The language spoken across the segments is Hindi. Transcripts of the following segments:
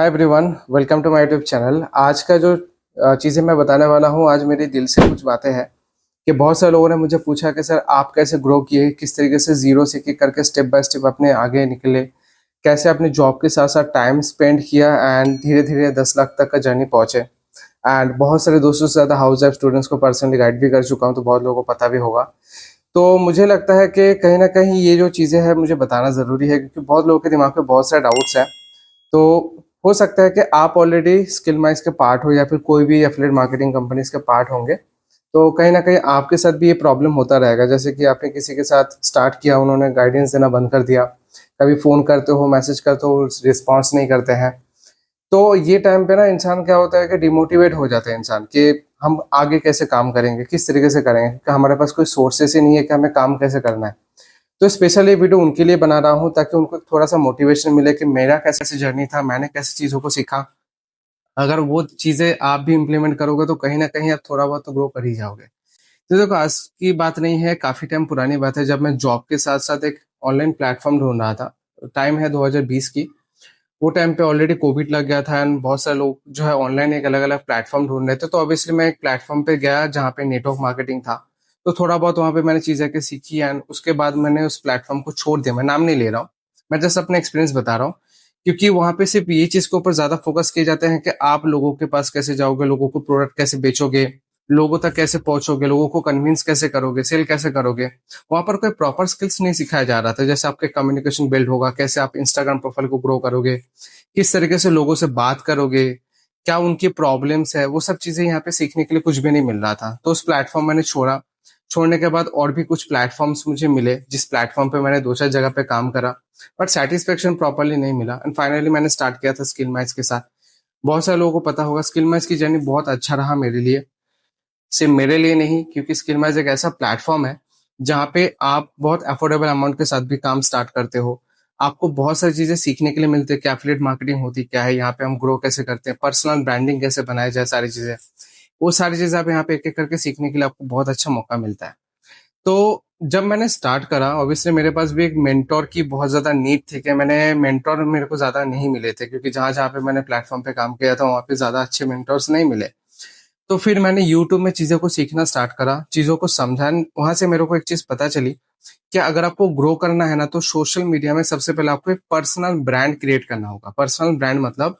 Hi everyone, welcome to my YouTube channel. आज का जो चीज़ें मैं बताने वाला हूँ, आज मेरे दिल से कुछ बातें हैं कि बहुत सारे लोगों ने मुझे पूछा कि सर आप कैसे ग्रो किए, किस तरीके से ज़ीरो से एक करके स्टेप बाय स्टेप अपने आगे निकले, कैसे अपने जॉब के साथ साथ टाइम स्पेंड किया एंड धीरे धीरे 10 लाख तक का जर्नी पहुँचे। एंड बहुत सारे दोस्तों से ज़्यादा हाउस वाइफ स्टूडेंट्स को पर्सनली गाइड भी कर चुका हूँ, तो बहुत लोगों को पता भी होगा। तो मुझे लगता है कि कहीं ना कहीं ये जो चीज़ें हैं मुझे बताना ज़रूरी है, क्योंकि बहुत लोगों के दिमाग में बहुत सारे डाउट्स हैं। तो हो सकता है कि आप ऑलरेडी स्किल माइंड्स के पार्ट हो या फिर कोई भी एफिलिएट मार्केटिंग कंपनीज के पार्ट होंगे, तो कहीं ना कहीं आपके साथ भी ये प्रॉब्लम होता रहेगा। जैसे कि आपने किसी के साथ स्टार्ट किया, उन्होंने गाइडेंस देना बंद कर दिया, कभी फ़ोन करते हो, मैसेज करते हो, रिस्पॉन्स नहीं करते हैं। तो ये टाइम पे ना इंसान क्या होता है कि डिमोटिवेट हो जाता है इंसान कि हम आगे कैसे काम करेंगे, किस तरीके से करेंगे, कि हमारे पास कोई सोर्सेस ही नहीं है कि हमें काम कैसे करना है। तो स्पेशली ये वीडियो उनके लिए बना रहा हूँ ताकि उनको थोड़ा सा मोटिवेशन मिले कि मेरा कैसे जर्नी था, मैंने कैसे चीज़ों को सीखा। अगर वो चीज़ें आप भी इम्प्लीमेंट करोगे तो कहीं ना कहीं आप थोड़ा बहुत तो ग्रो कर ही जाओगे। तो देखो, आज की बात नहीं है, काफ़ी टाइम पुरानी बात है, जब मैं जॉब के साथ साथ एक ऑनलाइन प्लेटफॉर्म ढूंढ रहा था। टाइम है 2020 की। वो टाइम पे ऑलरेडी कोविड लग गया था एंड बहुत सारे लोग जो है ऑनलाइन एक अलग अलग प्लेटफॉर्म ढूंढ रहे थे। तो ऑब्वियसली मैं एक प्लेटफॉर्म पे गया जहाँ पे नेटवर्क मार्केटिंग था। तो थोड़ा बहुत वहाँ पे मैंने चीज़ें के सीखी एंड उसके बाद मैंने उस प्लेटफॉर्म को छोड़ दिया। मैं नाम नहीं ले रहा हूँ, मैं जस्ट अपना एक्सपीरियंस बता रहा हूँ। क्योंकि वहाँ पे सिर्फ ये चीज़ के ऊपर ज़्यादा फोकस किए जाते हैं कि आप लोगों के पास कैसे जाओगे, लोगों को प्रोडक्ट कैसे बेचोगे, लोगों तक कैसे पहुंचोगे, लोगों को कन्विंस कैसे करोगे, सेल कैसे करोगे। वहां पर कोई प्रॉपर स्किल्स नहीं सिखाया जा रहा था, जैसे आपके कम्युनिकेशन बिल्ड होगा, कैसे आप इंस्टाग्राम प्रोफाइल को ग्रो करोगे, किस तरीके से लोगों से बात करोगे, क्या उनकी प्रॉब्लम्स है, वो सब चीजें यहाँ पे सीखने के लिए कुछ भी नहीं मिल रहा था। तो उस प्लेटफॉर्म मैंने छोड़ा। छोड़ने के बाद और भी कुछ प्लेटफॉर्म्स मुझे मिले, जिस प्लेटफॉर्म पे मैंने 2-4 जगह पे काम करा, बट सेटिस्फेक्शन प्रॉपरली नहीं मिला एंड फाइनली मैंने स्टार्ट किया था स्किल मैच के साथ। बहुत सारे लोगों को पता होगा, स्किल मैच की जर्नी बहुत अच्छा रहा मेरे लिए। सिर्फ मेरे लिए नहीं, क्योंकि स्किल मैच एक ऐसा प्लेटफॉर्म है जहाँ पे आप बहुत अफोर्डेबल अमाउंट के साथ भी काम स्टार्ट करते हो। आपको बहुत सारी चीजें सीखने के लिए मिलती है कि एफिलिएट मार्केटिंग होती क्या है, यहाँ पे हम ग्रो कैसे करते हैं, पर्सनल ब्रांडिंग कैसे बनाया जाए, सारी चीजें। वो सारी चीजें आप यहाँ पे एक एक करके सीखने के लिए आपको बहुत अच्छा मौका मिलता है। तो जब मैंने स्टार्ट करा, ऑब्वियसली मेरे पास भी एक मेंटोर की बहुत ज्यादा नीड थी कि मैंने मेंटोर मेरे को ज्यादा नहीं मिले थे, क्योंकि जहां जहां पे मैंने प्लेटफॉर्म पे काम किया था वहां पे ज्यादा अच्छे मेंटोर्स नहीं मिले। तो फिर मैंने यूट्यूब में चीज़ों को सीखना स्टार्ट करा, चीज़ों को समझा। वहाँ से मेरे को एक चीज़ पता चली कि अगर आपको ग्रो करना है ना, तो सोशल मीडिया में सबसे पहले आपको एक पर्सनल ब्रांड क्रिएट करना होगा। पर्सनल ब्रांड मतलब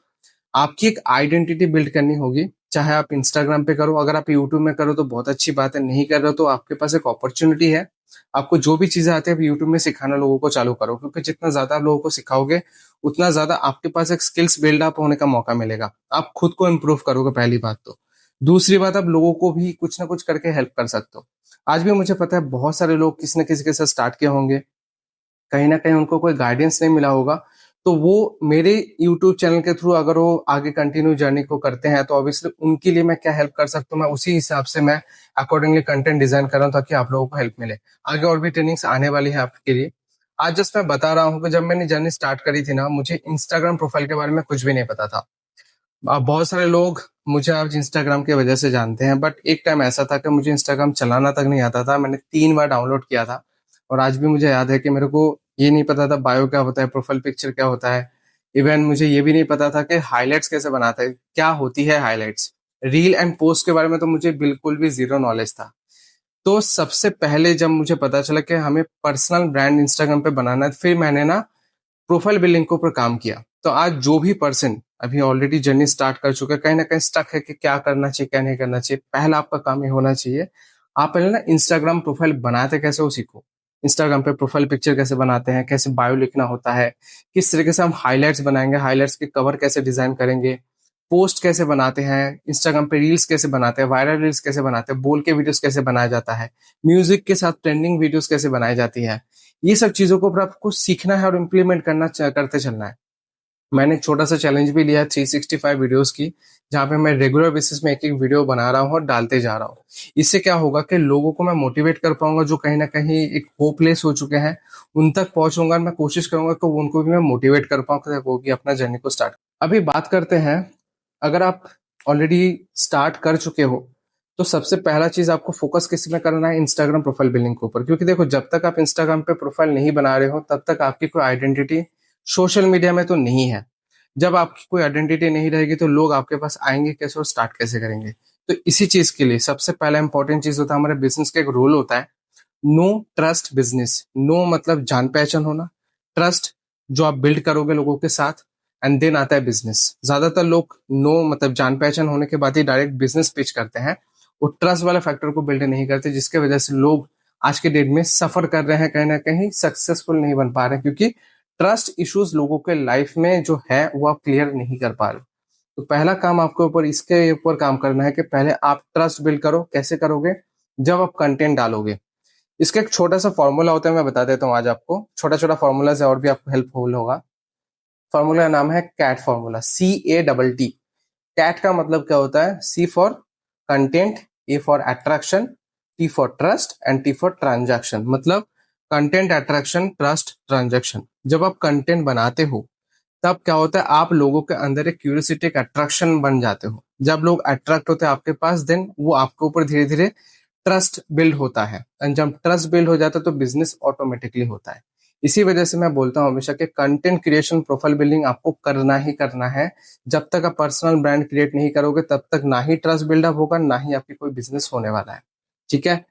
आपकी एक आइडेंटिटी बिल्ड करनी होगी। चाहे आप इंस्टाग्राम पे करो, अगर आप यूट्यूब में करो तो बहुत अच्छी बात है, नहीं कर रहे हो तो आपके पास एक अपॉर्चुनिटी है। आपको जो भी चीज़ें आती है, आप यूट्यूब में सिखाना लोगों को चालू करो, क्योंकि जितना ज़्यादा आप लोगों को सिखाओगे, उतना ज़्यादा आपके पास एक स्किल्स बिल्ड अप होने का मौका मिलेगा। आप खुद को इम्प्रूव करोगे, पहली बात तो। दूसरी बात, आप लोगों को भी कुछ ना कुछ करके हेल्प कर सकते हो। आज भी मुझे पता है बहुत सारे लोग किसी न किसी के साथ स्टार्ट किए होंगे, कहीं न कहीं उनको कोई गाइडेंस नहीं मिला होगा। तो वो मेरे यूट्यूब चैनल के थ्रू अगर वो आगे कंटिन्यू जर्नी को करते हैं, तो ऑब्वियसली उनके लिए मैं क्या हेल्प कर सकता हूँ, मैं उसी हिसाब से मैं अकॉर्डिंगली कंटेंट डिज़ाइन कर रहा हूँ ताकि आप लोगों को हेल्प मिले। आगे और भी ट्रेनिंग्स आने वाली है आपके लिए। आज जस्ट मैं बता रहा हूँ कि जब मैंने जर्नी स्टार्ट करी थी ना, मुझे इंस्टाग्राम प्रोफाइल के बारे में कुछ भी नहीं पता था। बहुत सारे लोग मुझे आज इंस्टाग्राम की वजह से जानते हैं, बट एक टाइम ऐसा था कि मुझे इंस्टाग्राम चलाना तक नहीं आता था। मैंने 3 बार डाउनलोड किया था और आज भी मुझे याद है कि मेरे को ये नहीं पता था बायो क्या होता है, प्रोफाइल पिक्चर क्या होता है। इवन मुझे ये भी नहीं पता था कि हाइलाइट्स कैसे बनाते हैं, क्या होती है हाइलाइट्स। रील एंड पोस्ट के बारे में तो मुझे बिल्कुल भी ज़ीरो नॉलेज था। तो सबसे पहले जब मुझे पता चला कि हमें पर्सनल ब्रांड इंस्टाग्राम पे बनाना है, फिर मैंने ना प्रोफाइल बिल्डिंग के ऊपर काम किया। तो आज जो भी पर्सन अभी ऑलरेडी जर्नी स्टार्ट कर चुका है, कहीं ना कहीं स्टक है कि क्या करना चाहिए क्या नहीं करना चाहिए, पहला आपका काम ये होना चाहिए, आप पहले ना इंस्टाग्राम प्रोफाइल बनाते कैसे वो सीखो। इंस्टाग्राम पे प्रोफाइल पिक्चर कैसे बनाते हैं, कैसे बायो लिखना होता है, किस तरीके से हम हाइलाइट्स बनाएंगे, हाइलाइट्स के कवर कैसे डिजाइन करेंगे, पोस्ट कैसे बनाते हैं, इंस्टाग्राम पे रील्स कैसे बनाते हैं, वायरल रील्स कैसे बनाते हैं, बोल के वीडियोस कैसे बनाया जाता है, म्यूजिक के साथ ट्रेंडिंग वीडियोस कैसे बनाई जाती है। ये सब चीजों को आपको सीखना है और इम्प्लीमेंट करते चलना है। मैंने एक छोटा सा चैलेंज भी लिया है 365 वीडियोस की, जहाँ पे मैं रेगुलर बेसिस में एक एक वीडियो बना रहा हूँ और डालते जा रहा हूँ। इससे क्या होगा कि लोगों को मैं मोटिवेट कर पाऊंगा, जो कहीं ना कहीं एक होपलेस हो चुके हैं, उन तक पहुंचूंगा। मैं कोशिश करूंगा कि उनको भी मैं मोटिवेट कर पाऊँ कि वो भी अपना जर्नी को स्टार्ट। अभी बात करते हैं, अगर आप ऑलरेडी स्टार्ट कर चुके हो, तो सबसे पहला चीज आपको फोकस किस में करना है, इंस्टाग्राम प्रोफाइल बिल्डिंग के ऊपर। क्योंकि देखो, जब तक आप इंस्टाग्राम पे प्रोफाइल नहीं बना रहे हो, तब तक आपकी कोई आइडेंटिटी सोशल मीडिया में तो नहीं है। जब आपकी कोई आइडेंटिटी नहीं रहेगी तो लोग आपके पास आएंगे कैसे और स्टार्ट कैसे करेंगे। तो इसी चीज के लिए सबसे पहला इंपॉर्टेंट चीज होता है, हमारे बिजनेस का एक रूल होता है, नो ट्रस्ट बिजनेस। नो मतलब जान पहचान होना, ट्रस्ट जो आप बिल्ड करोगे लोगों के साथ, एंड देन आता है बिजनेस। ज्यादातर लोग नो मतलब जान पहचान होने के बाद ही डायरेक्ट बिजनेस पिच करते हैं, वो ट्रस्ट वाला फैक्टर को बिल्ड नहीं करते, जिसके वजह से लोग आज के डेट में सफर कर रहे हैं, कहीं ना कहीं सक्सेसफुल नहीं बन पा रहे हैं, क्योंकि ट्रस्ट इश्यूज लोगों के लाइफ में जो है वो आप क्लियर नहीं कर पा रहे। तो पहला काम आपके ऊपर इसके ऊपर काम करना है कि पहले आप ट्रस्ट बिल्ड करो। कैसे करोगे? जब आप कंटेंट डालोगे। इसका एक छोटा सा फॉर्मूला होता है, मैं बता देता हूँ आज आपको। छोटा छोटा फॉर्मूला है और भी आपको हेल्पफुल होगा। फॉर्मूला का नाम है कैट फॉर्मूला, CATT। कैट का मतलब क्या होता है? C for content, A for attraction, T for trust and T for transaction. मतलब कंटेंट, अट्रैक्शन, ट्रस्ट, ट्रांजैक्शन। जब आप कंटेंट बनाते हो तब क्या होता है, आप लोगों के अंदर एक क्यूरियोसिटी, एक अट्रैक्शन बन जाते हो। जब लोग अट्रैक्ट होते हैं आपके पास, देन वो आपके ऊपर धीरे धीरे ट्रस्ट बिल्ड होता है, एंड जब ट्रस्ट बिल्ड हो जाता है तो बिजनेस ऑटोमेटिकली होता है। इसी वजह से मैं बोलता हूँ हमेशा कि कंटेंट क्रिएशन, प्रोफाइल बिल्डिंग आपको करना ही करना है। जब तक आप पर्सनल ब्रांड क्रिएट नहीं करोगे तब तक ना ही ट्रस्ट बिल्डअप होगा, ना ही आपकी कोई बिजनेस होने वाला है। ठीक है।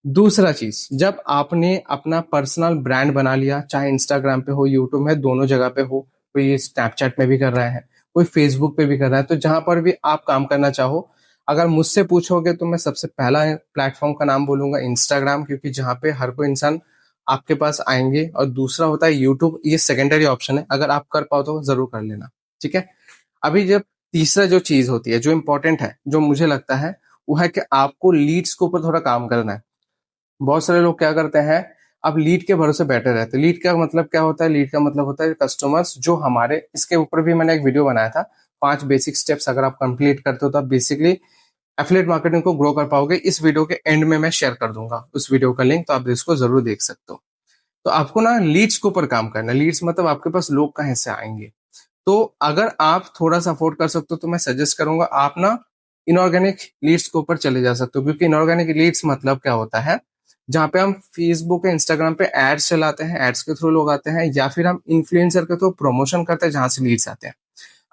दूसरा चीज, जब आपने अपना पर्सनल ब्रांड बना लिया, चाहे इंस्टाग्राम पे हो, यूट्यूब में, दोनों जगह पे हो, कोई स्नैपचैट में भी कर रहा है, कोई फेसबुक पे भी कर रहा है, तो जहां पर भी आप काम करना चाहो, अगर मुझसे पूछोगे तो मैं सबसे पहला प्लेटफॉर्म का नाम बोलूंगा इंस्टाग्राम, क्योंकि जहां पे हर कोई इंसान आपके पास आएंगे। और दूसरा होता है यूट्यूब, ये सेकेंडरी ऑप्शन है, अगर आप कर पाओ तो जरूर कर लेना। ठीक है। अभी जब तीसरा जो चीज होती है, जो इंपॉर्टेंट है, जो मुझे लगता है, वो है कि आपको लीड्स के ऊपर थोड़ा काम करना है। बहुत सारे लोग क्या करते हैं, अब लीड के भरोसे बैठे रहते हैं। लीड का मतलब क्या होता है? लीड का मतलब होता है कस्टमर्स जो हमारे, इसके ऊपर भी मैंने एक वीडियो बनाया था, 5 बेसिक स्टेप्स अगर आप कंप्लीट करते हो तो आप बेसिकली एफिलिएट मार्केटिंग को ग्रो कर पाओगे। इस वीडियो के एंड में मैं शेयर कर दूंगा उस वीडियो का लिंक, तो आप इसको जरूर देख सकते हो। तो आपको ना लीड्स के ऊपर काम करना है। लीड्स मतलब आपके पास लोग कहाँ से आएंगे। तो अगर आप थोड़ा सा अफोर्ड कर सकते हो तो मैं सजेस्ट करूंगा आप ना इनऑर्गेनिक लीड्स के ऊपर चले जा सकते हो, क्योंकि इनऑर्गेनिक लीड्स मतलब क्या होता है, जहां पे हम फेसबुक या इंस्टाग्राम पे एड्स चलाते हैं, एड्स के थ्रू लोग आते हैं, या फिर हम इन्फ्लुएंसर के थ्रू प्रमोशन करते हैं जहां से लीड्स आते हैं।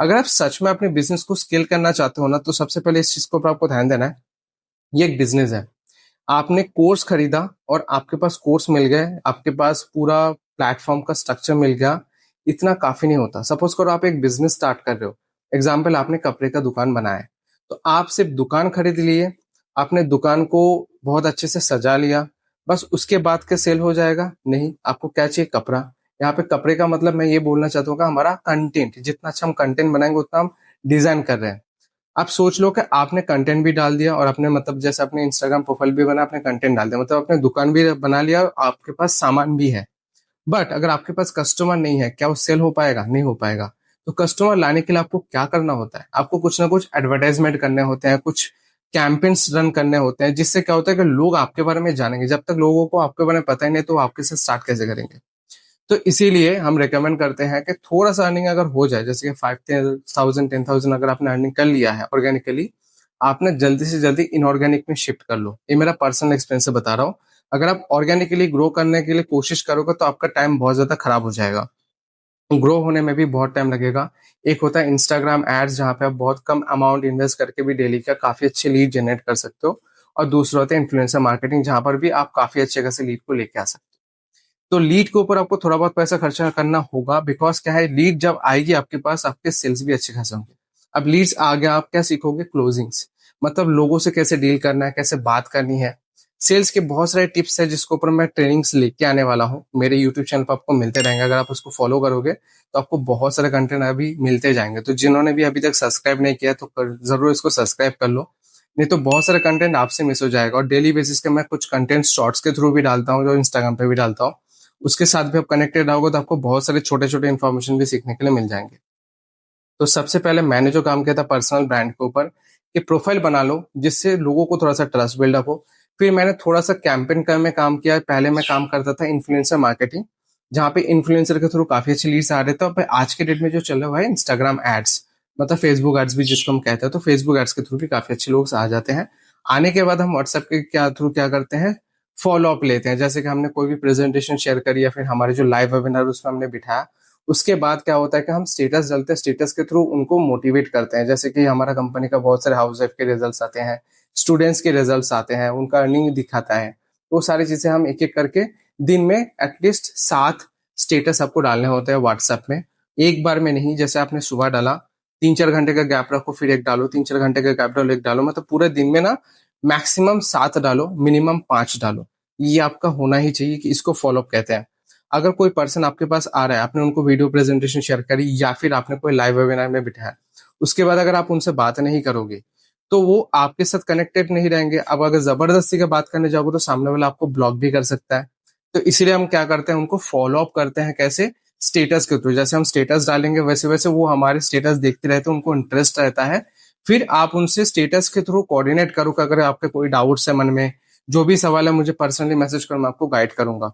अगर आप सच में अपने बिजनेस को स्केल करना चाहते हो ना, तो सबसे पहले इस चीज को ऊपर आपको ध्यान देना है। ये एक बिजनेस है। आपने कोर्स खरीदा और आपके पास कोर्स मिल गए, आपके पास पूरा प्लेटफॉर्म का स्ट्रक्चर मिल गया, इतना काफी नहीं होता। सपोज करो आप एक बिजनेस स्टार्ट कर रहे हो, एग्जाम्पल आपने कपड़े का दुकान बनाया है, तो आप सिर्फ दुकान खरीद लिए, आपने दुकान को बहुत अच्छे से सजा लिया, बस उसके बाद क्या सेल हो जाएगा? नहीं, आपको क्या चाहिए? कपड़ा। यहाँ पे कपड़े का मतलब मैं ये बोलना चाहता हूँ कि हमारा कंटेंट, जितना अच्छा हम कंटेंट बनाएंगे उतना हम डिजाइन कर रहे हैं। आप सोच लो कि आपने कंटेंट भी डाल दिया और अपने मतलब जैसे अपने इंस्टाग्राम प्रोफाइल भी बना, आपने कंटेंट डाल दिया, मतलब अपने दुकान भी बना लिया और आपके पास सामान भी है। बट अगर आपके पास कस्टमर नहीं है, क्या वो सेल हो पाएगा? नहीं हो पाएगा। तो कस्टमर लाने के लिए आपको क्या करना होता है? आपको कुछ ना कुछ एडवर्टाइजमेंट करने होते हैं, कुछ कैंपेन्स रन करने होते हैं, जिससे क्या होता है कि लोग आपके बारे में जानेंगे। जब तक लोगों को आपके बारे में पता ही नहीं तो वो आपके साथ स्टार्ट कैसे करेंगे। तो इसीलिए हम रेकमेंड करते हैं कि थोड़ा सा अर्निंग अगर हो जाए, जैसे कि 5,000 10,000 अगर आपने अर्निंग कर लिया है ऑर्गेनिकली, आपने जल्दी से जल्दी इनऑर्गेनिक में शिफ्ट कर लो। ये मेरा पर्सनल एक्सपीरियंस से बता रहा हूँ। अगर आप ऑर्गेनिकली ग्रो करने के लिए कोशिश करोगे तो आपका टाइम बहुत ज्यादा खराब हो जाएगा, ग्रो होने में भी बहुत टाइम लगेगा। एक होता है इंस्टाग्राम एड्स, जहाँ पे आप बहुत कम अमाउंट इन्वेस्ट करके भी डेली का काफी अच्छे लीड जनरेट कर सकते हो। और दूसरा होता है इन्फ्लुएंसर मार्केटिंग, जहां पर भी आप काफी अच्छे खासे लीड को लेके आ सकते हो। तो लीड के ऊपर आपको थोड़ा बहुत पैसा खर्चा करना होगा, बिकॉज क्या है, लीड जब आएगी आपके पास, आपके सेल्स भी अच्छे खासे होंगे। अब लीड्स आ गया, आप क्या सीखोगे? क्लोजिंग्स, मतलब लोगों से कैसे डील करना है, कैसे बात करनी है। सेल्स के बहुत सारे टिप्स है जिसके ऊपर मैं ट्रेनिंग्स लेके आने वाला हूँ। मेरे यूट्यूब चैनल पर आपको मिलते रहेंगे, अगर आप उसको फॉलो करोगे तो आपको बहुत सारे कंटेंट अभी मिलते जाएंगे। तो जिन्होंने भी अभी तक सब्सक्राइब नहीं किया तो जरूर इसको सब्सक्राइब कर लो, नहीं तो बहुत सारे कंटेंट आपसे मिस हो जाएगा। और डेली बेसिस पे मैं कुछ कंटेंट शॉर्ट्स के थ्रू भी डालता हूँ, जो इंस्टाग्राम पे भी डालता हूँ। उसके साथ भी आप कनेक्टेड रहोगे तो आपको बहुत सारे छोटे छोटे इन्फॉर्मेशन भी सीखने के लिए मिल जाएंगे। तो सबसे पहले मैंने जो काम किया था पर्सनल ब्रांड के ऊपर, कि प्रोफाइल बना लो जिससे लोगों को थोड़ा सा ट्रस्ट बिल्डअप हो। फिर मैंने थोड़ा सा कैंपेन का में काम किया। पहले मैं काम करता था इन्फ्लुएंसर मार्केटिंग, जहाँ पे इन्फ्लुएंसर के थ्रू काफी अच्छे लीड्स आ रहे थे। और आज के डेट में जो चल रहा है इंस्टाग्राम एड्स, मतलब फेसबुक एड्स भी जिसको हम कहते हैं, तो फेसबुक एड्स के थ्रू भी काफी अच्छे लोग आ जाते हैं। आने के बाद हम व्हाट्सएप के थ्रू क्या करते हैं, फॉलो अप लेते हैं। जैसे कि हमने कोई भी प्रेजेंटेशन शेयर करी या फिर हमारे जो लाइव वेबिनार उसमें हमने बिठाया, उसके बाद क्या होता है कि हम स्टेटस डालते हैं, स्टेटस के थ्रू उनको मोटिवेट करते हैं। जैसे कि हमारा कंपनी का बहुत सारे हाउस वाइफ के रिजल्ट्स आते हैं, स्टूडेंट्स के रिजल्ट्स आते हैं, उनका अर्निंग दिखाता है। तो वो सारी चीजें हम एक एक करके दिन में एटलीस्ट 7 स्टेटस आपको डालने होते हैं व्हाट्सएप में। एक बार में नहीं, जैसे आपने सुबह डाला, 3-4 घंटे का गैप रखो, फिर एक डालो, 3-4 घंटे का गैप डालो, एक डालो, मतलब पूरे दिन में ना मैक्सिमम 7 डालो, मिनिमम 5 डालो। ये आपका होना ही चाहिए कि इसको फॉलोअप कहते हैं। अगर कोई पर्सन आपके पास आ रहा है, आपने उनको वीडियो प्रेजेंटेशन शेयर करी या फिर आपने कोई लाइव वेबिनार में बिठाया, उसके बाद अगर आप उनसे बात नहीं करोगे तो वो आपके साथ कनेक्टेड नहीं रहेंगे। अब अगर जबरदस्ती का बात करने जाओगे तो सामने वाला आपको ब्लॉक भी कर सकता है। तो इसीलिए हम क्या करते हैं, उनको फॉलो अप करते हैं। कैसे? स्टेटस के थ्रू। जैसे हम स्टेटस डालेंगे वैसे वैसे वो हमारे स्टेटस देखते रहते हैं, उनको इंटरेस्ट रहता है। फिर आप उनसे स्टेटस के थ्रू कोऑर्डिनेट करो कि अगर आपके कोई डाउट्स है मन में, जो भी सवाल है मुझे पर्सनली मैसेज करो, मैं आपको गाइड करूंगा।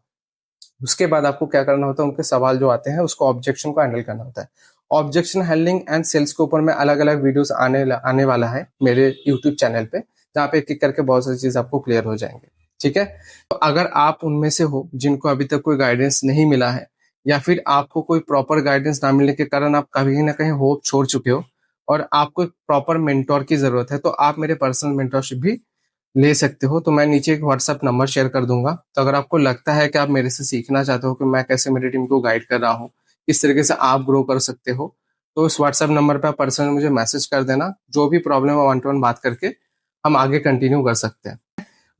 उसके बाद आपको क्या करना होता है, उनके सवाल जो आते हैं उसको ऑब्जेक्शन को हैंडल करना होता है। ऑब्जेक्शन हैंडलिंग एंड सेल्स के ऊपर में अलग अलग वीडियोस आने वाला है मेरे यूट्यूब चैनल पे, जहाँ पे एक एक करके बहुत सारी चीज आपको क्लियर हो जाएंगे। ठीक है? तो अगर आप उनमें से हो जिनको अभी तक कोई गाइडेंस नहीं मिला है, या फिर आपको कोई प्रॉपर गाइडेंस ना मिलने के कारण आप कहीं ना कहीं होप छोड़ चुके हो और आपको एक प्रॉपर मेंटोर की जरूरत है, तो आप मेरे पर्सनल मेंटोरशिप भी ले सकते हो। तो मैं नीचे एक व्हाट्सएप नंबर शेयर कर दूंगा। तो अगर आपको लगता है कि आप मेरे से सीखना चाहते हो कि मैं कैसे मेरी टीम को गाइड कर रहा हूँ, किस तरीके से आप ग्रो कर सकते हो, तो उस व्हाट्सएप नंबर पे आप पर्सनल मुझे मैसेज कर देना। जो भी प्रॉब्लम है 1-to-1 बात करके हम आगे कंटिन्यू कर सकते हैं।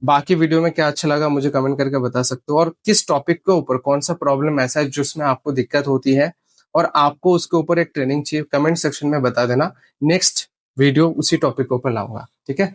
बाकी वीडियो में क्या अच्छा लगा मुझे कमेंट करके बता सकते हो, और किस टॉपिक के ऊपर कौन सा प्रॉब्लम ऐसा है जिसमें आपको दिक्कत होती है और आपको उसके ऊपर एक ट्रेनिंग चाहिए, कमेंट सेक्शन में बता देना। नेक्स्ट वीडियो उसी टॉपिक के ऊपर लाऊंगा। ठीक है?